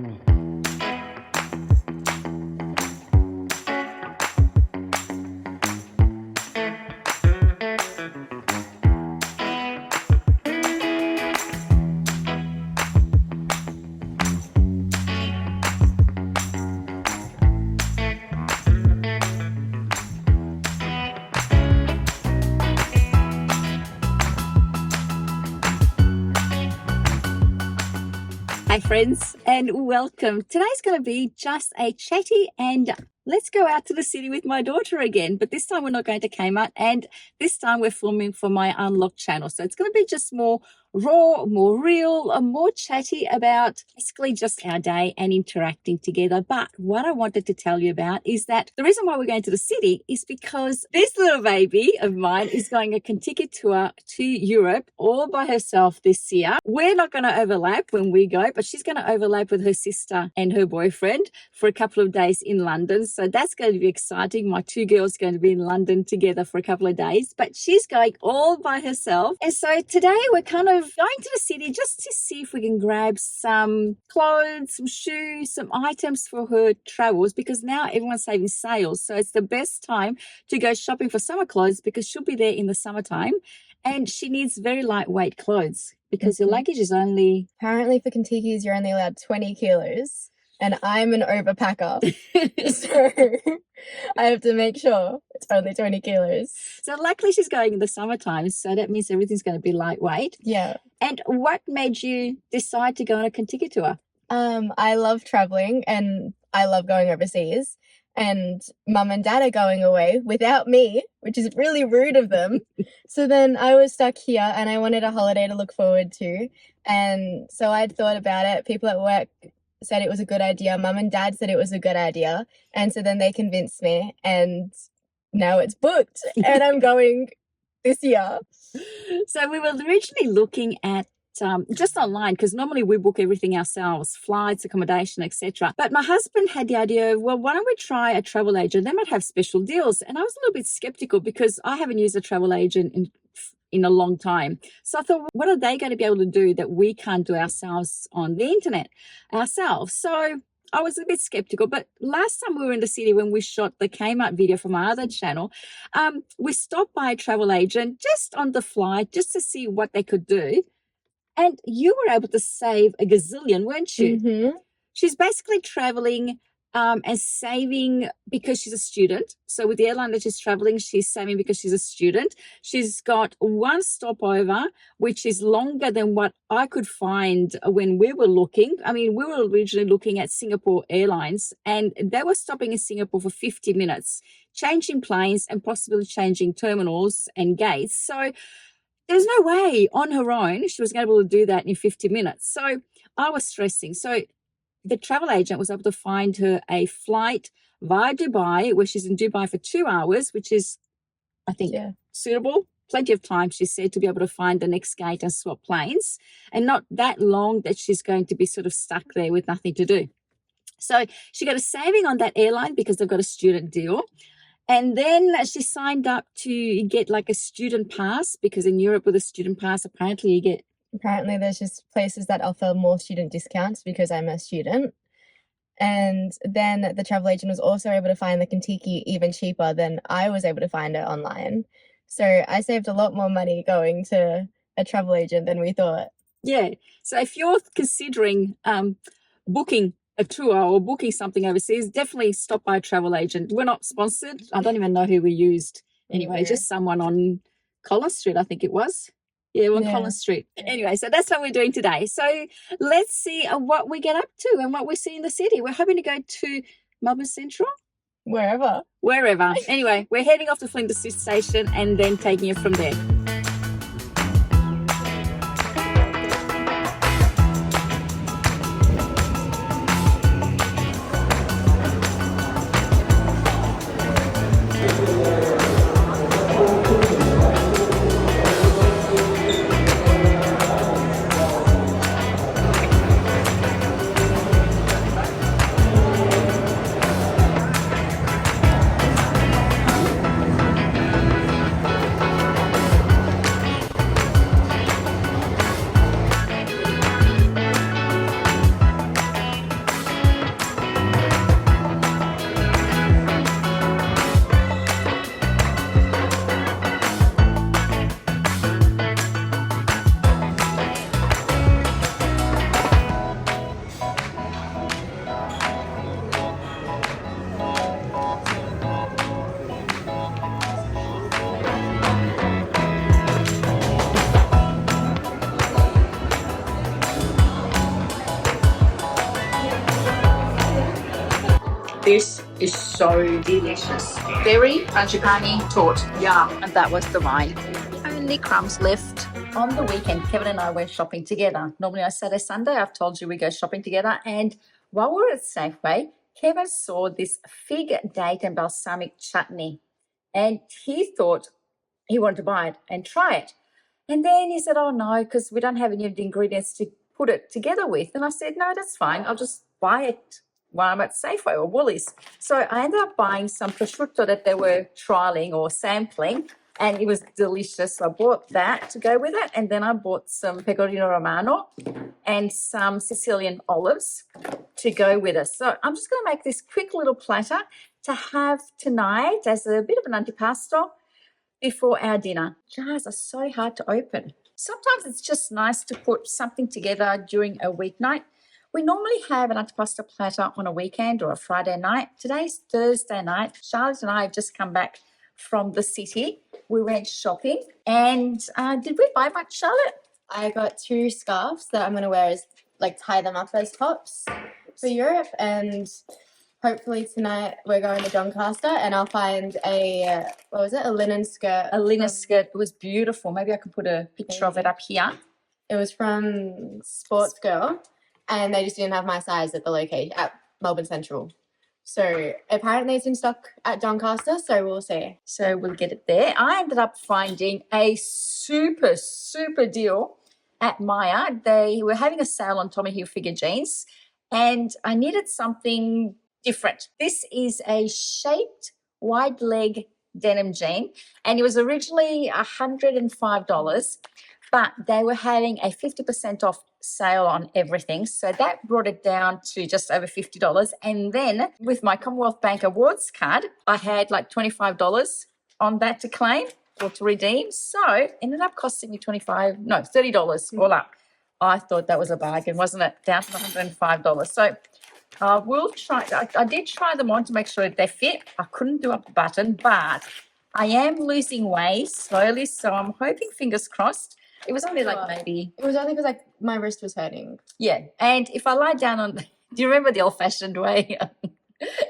Hi friends and welcome. Today's going to be just a chatty and let's go out to the city with my daughter again. But this time we're not going to Kmart and this time we're filming for my Unlocked channel. So it's going to be just more raw, more real, more chatty about basically just our day and interacting together. But what I wanted to tell you about is that the reason why we're going to the city is because this little baby of mine is going a Kentucky tour to Europe all by herself this year. We're not going to overlap when we go, but she's going to overlap with her sister and her boyfriend for a couple of days in London. So that's going to be exciting. My two girls are going to be in London together for a couple of days, but she's going all by herself. And so today we're kind of going to the city just to see if we can grab some clothes, some shoes, some items for her travels, because now everyone's having sales. So it's the best time to go shopping for summer clothes because she'll be there in the summertime and she needs very lightweight clothes because your luggage is only... Apparently for Kentucky's you're only allowed 20 kilos and I'm an overpacker. So I have to make sure it's only 20 kilos. So luckily she's going in the summertime, so that means everything's going to be lightweight. Yeah. And what made you decide to go on a Kentucky tour? I love traveling and I love going overseas. And mum and dad are going away without me, which is really rude of them. So then I was stuck here and I wanted a holiday to look forward to. And so I'd thought about it. People at work said it was a good idea. Mum and dad said it was a good idea. And so then they convinced me and now it's booked and I'm going this year. So we were originally looking at just online because normally we book everything ourselves, flights, accommodation, etc. But my husband had the idea of, well, why don't we try a travel agent? They might have special deals. And I was a little bit skeptical because I haven't used a travel agent in a long time. So I thought, what are they going to be able to do that we can't do ourselves on the internet ourselves? So I was a bit skeptical, but last time we were in the city when we shot the Kmart video for my other channel, we stopped by a travel agent just on the flight just to see what they could do. And you were able to save a gazillion, weren't you? Mm-hmm. She's basically traveling and saving because she's a student. So with the airline that she's traveling, she's saving because she's a student. She's got one stopover, which is longer than what I could find when we were looking. I mean, we were originally looking at Singapore Airlines and they were stopping in Singapore for 50 minutes, changing planes and possibly changing terminals and gates. So there's no way on her own she was able to do that in 50 minutes. So I was stressing. So the travel agent was able to find her a flight via Dubai, where she's in Dubai for 2 hours, which is, I think, suitable. Plenty of time, she said, to be able to find the next gate and swap planes, and not that long that she's going to be sort of stuck there with nothing to do. So she got a saving on that airline because they've got a student deal. And then she signed up to get like a student pass because in Europe with a student pass, apparently you get... Apparently there's just places that offer more student discounts because I'm a student. And then the travel agent was also able to find the Kentucky even cheaper than I was able to find it online. So I saved a lot more money going to a travel agent than we thought. Yeah. So if you're considering booking a tour or booking something overseas, definitely stop by a travel agent. We're not sponsored. I don't even know who we used. Anyway, just someone on Collins Street, I think it was. Yeah, on Collins Street. Anyway, so that's what we're doing today. So let's see what we get up to and what we see in the city. We're hoping to go to Melbourne Central. Wherever. Anyway, we're heading off to Flinders Station and then taking it from there. This is so delicious. Very frangipani tort. Yeah, and that was divine. Only crumbs left. On the weekend, Kevin and I went shopping together. Normally on Saturday, Sunday, I've told you we go shopping together. And while we were at Safeway, Kevin saw this fig, date and balsamic chutney. And he thought he wanted to buy it and try it. And then he said, oh, no, because we don't have any of the ingredients to put it together with. And I said, no, that's fine. I'll just buy it while I'm at Safeway or Woolies. So I ended up buying some prosciutto that they were trialing or sampling, and it was delicious. So I bought that to go with it. And then I bought some pecorino romano and some Sicilian olives to go with it. So I'm just going to make this quick little platter to have tonight as a bit of an antipasto before our dinner. Jars are so hard to open. Sometimes it's just nice to put something together during a weeknight. We normally have an antipasto platter on a weekend or a Friday night. Today's Thursday night. Charlotte and I have just come back from the city. We went shopping. And did we buy much, Charlotte? I got 2 scarves that I'm going to wear as, like, tie them up as tops for Europe. And hopefully tonight we're going to Doncaster and I'll find a, a linen skirt. A linen skirt. It was beautiful. Maybe I can put a picture of it up here. It was from Sports Girl and they just didn't have my size at the location, at Melbourne Central. So apparently it's in stock at Doncaster, so we'll see. So we'll get it there. I ended up finding a super, super deal at Maya. They were having a sale on Tommy Hilfiger jeans and I needed something different. This is a shaped wide leg denim jean and it was originally $105, but they were having a 50% off sale on everything. So that brought it down to just over $50. And then with my Commonwealth Bank Awards card, I had like $25 on that to claim or to redeem. So it ended up costing me $30 all up. I thought that was a bargain, wasn't it? Down to $105. So we'll try. I did try them on to make sure they fit. I couldn't do up the button, but I am losing weight slowly. So I'm hoping, fingers crossed. It was only like maybe. It was only because like my wrist was hurting. Yeah, and if I lie down on, do you remember the old-fashioned way?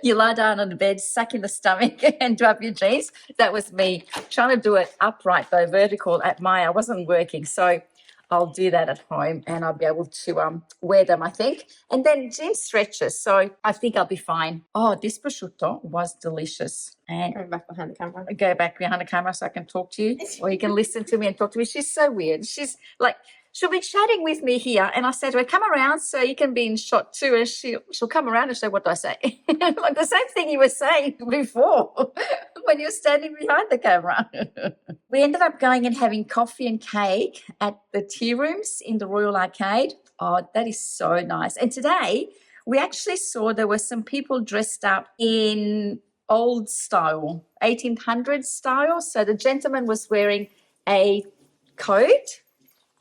You lie down on the bed, suck in the stomach, and do up your jeans. That was me trying to do it upright though, vertical at Maya. Wasn't working, so I'll do that at home, and I'll be able to wear them, I think. And then jean stretches, so I think I'll be fine. Oh, this prosciutto was delicious. And Go back behind the camera. Go back behind the camera so I can talk to you, or you can listen to me and talk to me. She's so weird. She's like, she'll be chatting with me here, and I say to her, come around so you can be in shot too, and she'll come around and say, what do I say? Like the same thing you were saying before when you were standing behind the camera. We ended up going and having coffee and cake at the tea rooms in the Royal Arcade. Oh, that is so nice. And today we actually saw there were some people dressed up in old style, 1800s style. So the gentleman was wearing a coat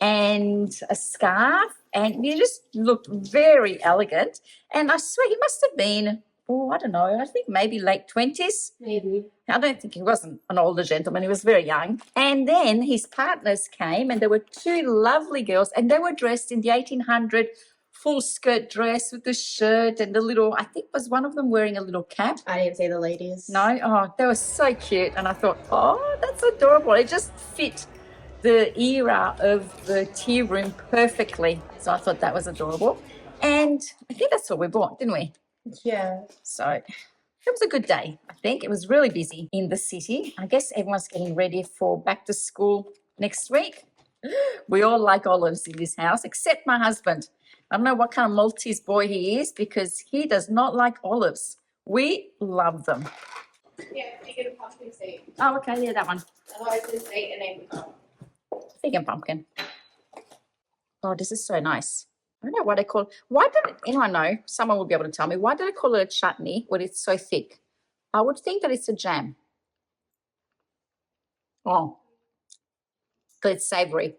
and a scarf, and he just looked very elegant. And I swear he must have been, I don't know, I think maybe late 20s. Maybe. I don't think he wasn't an older gentleman. He was very young. And then his partners came, and there were 2 lovely girls, and they were dressed in the 1800 full skirt dress with the shirt and the little, I think was one of them wearing a little cap. I didn't see the ladies. No? Oh, they were so cute. And I thought, oh, that's adorable. It just fit the era of the tea room perfectly. So I thought that was adorable. And I think that's what we bought, didn't we? Yeah. So it was a good day, I think. It was really busy in the city. I guess everyone's getting ready for back to school next week. We all like olives in this house, except my husband. I don't know what kind of Maltese boy he is because he does not like olives. We love them. Yeah, you get a pumpkin seed. Oh, okay, yeah, that one. Otherwise, it's eat an egg. Fig and pumpkin. Oh, this is so nice. I don't know what they call it. Why did anyone know? Someone will be able to tell me. Why do they call it a chutney when it's so thick? I would think that it's a jam. Oh, because it's savoury.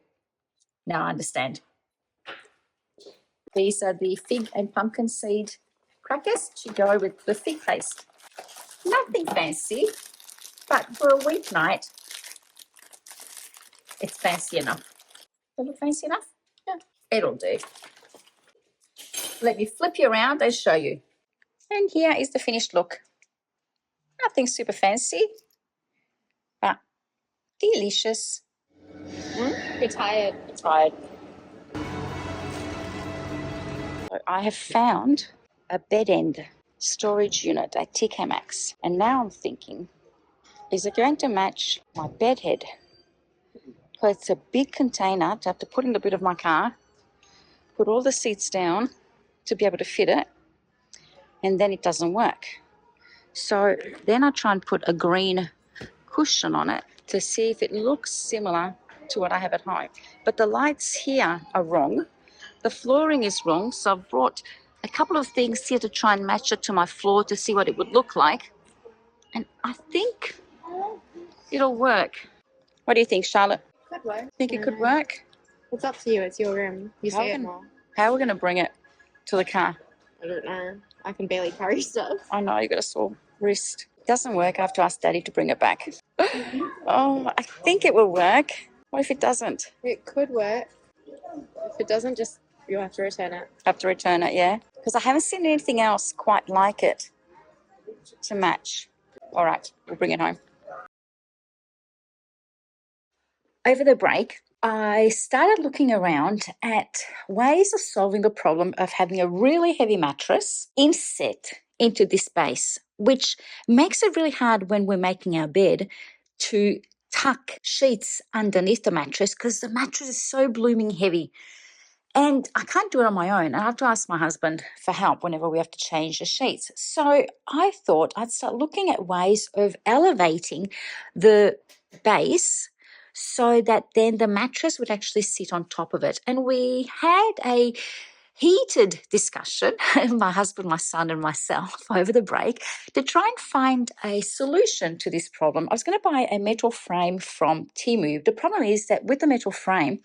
Now I understand. These are the fig and pumpkin seed crackers to go with the fig paste. Nothing fancy, but for a weeknight, it's fancy enough. Does it look fancy enough? Yeah, it'll do. Let me flip you around and show you. And here is the finished look. Nothing super fancy, but delicious. You're tired. I'm tired. So I have found a bed end storage unit at TK Maxx. And now I'm thinking, is it going to match my bed head? Because it's a big container to have to put in the boot of my car, put all the seats down to be able to fit it, and then it doesn't work. So then I try and put a green cushion on it to see if it looks similar to what I have at home. But the lights here are wrong. The flooring is wrong, so I've brought a couple of things here to try and match it to my floor to see what it would look like. And I think it'll work. What do you think, Charlotte? Could work. Think it could work? It's up to you. It's your room. You see it more. How are we going to bring it to the car? I don't know. I can barely carry stuff. I know, you've got a sore wrist. It doesn't work. I have to ask Daddy to bring it back. Oh, I think it will work. What if it doesn't? It could work. If it doesn't, just you'll have to return it. Have to return it, yeah? Because I haven't seen anything else quite like it to match. All right, we'll bring it home. Over the break, I started looking around at ways of solving the problem of having a really heavy mattress inset into this base, which makes it really hard when we're making our bed to tuck sheets underneath the mattress because the mattress is so blooming heavy. And I can't do it on my own. I have to ask my husband for help whenever we have to change the sheets. So I thought I'd start looking at ways of elevating the base so that then the mattress would actually sit on top of it. And we had a heated discussion, my husband, my son, and myself over the break to try and find a solution to this problem. I was going to buy a metal frame from Temu. The problem is that with the metal frame,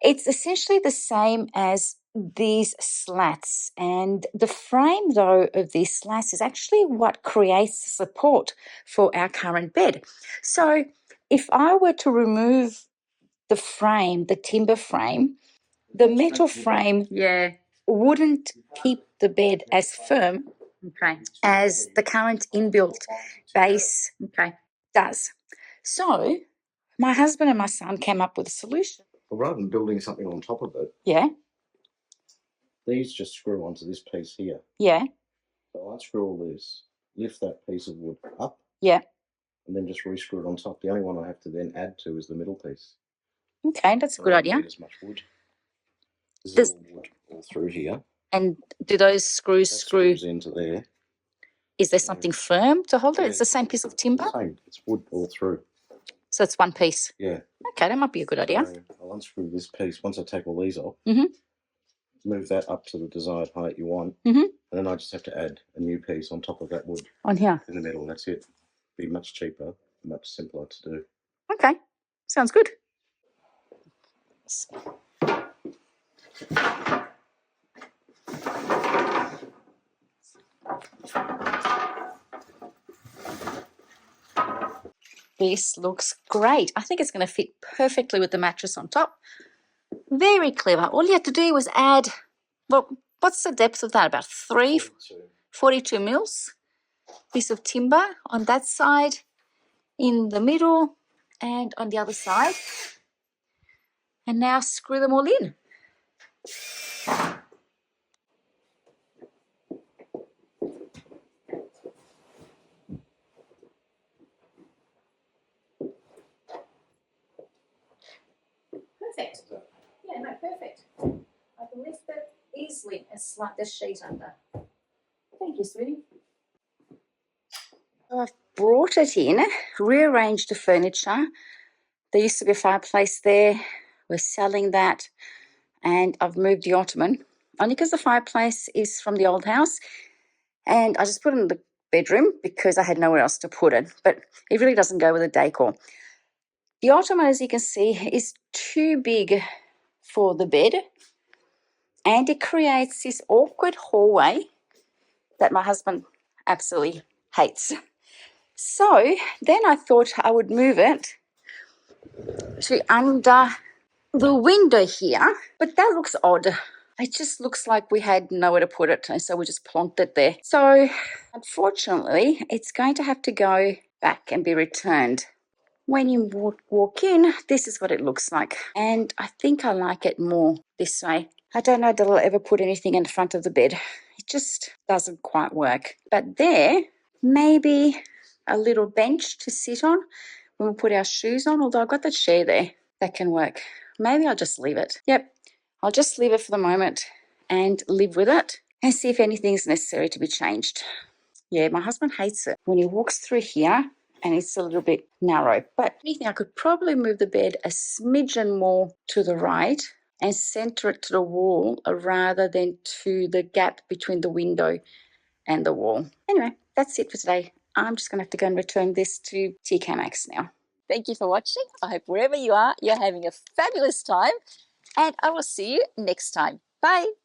it's essentially the same as these slats, and the frame, though, of these slats is actually what creates the support for our current bed. So if I were to remove the frame, the timber frame, the metal frame wouldn't keep the bed as firm as the current inbuilt base does. So my husband and my son came up with a solution. Well, rather than building something on top of it, Yeah, these just screw onto this piece here. yeah, So I'll unscrew all this, lift that piece of wood up, yeah. and then just re-screw it on top. The only one I have to then add to is the middle piece. Okay, that's a good I don't idea. need as much wood. This is all wood all through here. And do those screws That screw? screws into there. Is there something firm to hold it? Yeah. It's the same piece of timber? Same, it's wood all through. So it's one piece? Yeah. Okay, that might be a good idea. So I'll unscrew this piece once I take all these off. Mhm. Move that up to the desired height you want. Mhm. And then I just have to add a new piece on top of that wood On here? in the middle. That's it. Be much cheaper, much simpler to do. Okay, sounds good. This looks great. I think it's going to fit perfectly with the mattress on top. Very clever. All you have to do was add, well, what's the depth of that? About 42 mils. Piece of timber on that side, in the middle, and on the other side. And now screw them all in. Perfect. Yeah, no, perfect. I can lift it easily and slide the sheet under. Thank you, sweetie. I've brought it in, rearranged the furniture. There used to be a fireplace there. We're selling that. And I've moved the ottoman, only because the fireplace is from the old house. And I just put it in the bedroom because I had nowhere else to put it. But it really doesn't go with the decor. The ottoman, as you can see, is too big for the bed. And it creates this awkward hallway that my husband absolutely hates. So then I thought I would move it to under the window here, but that looks odd. it just looks like we had nowhere to put it, and so we just plonked it there. So unfortunately, it's going to have to go back and be returned. When you walk in, this is what it looks like. And I think I like it more this way. I don't know that I'll ever put anything in the front of the bed. It just doesn't quite work. But there, maybe a little bench to sit on when we put our shoes on, although I've got that chair there. That can work. Maybe I'll just leave it. Yep, I'll just leave it for the moment and live with it and see if anything's necessary to be changed. Yeah, my husband hates it when he walks through here and it's a little bit narrow. But anything, I could probably move the bed a smidgen more to the right and center it to the wall rather than to the gap between the window and the wall. Anyway, that's it for today. I'm just going to have to go and return this to TK Maxx now. Thank you for watching. I hope wherever you are, you're having a fabulous time. And I will see you next time. Bye.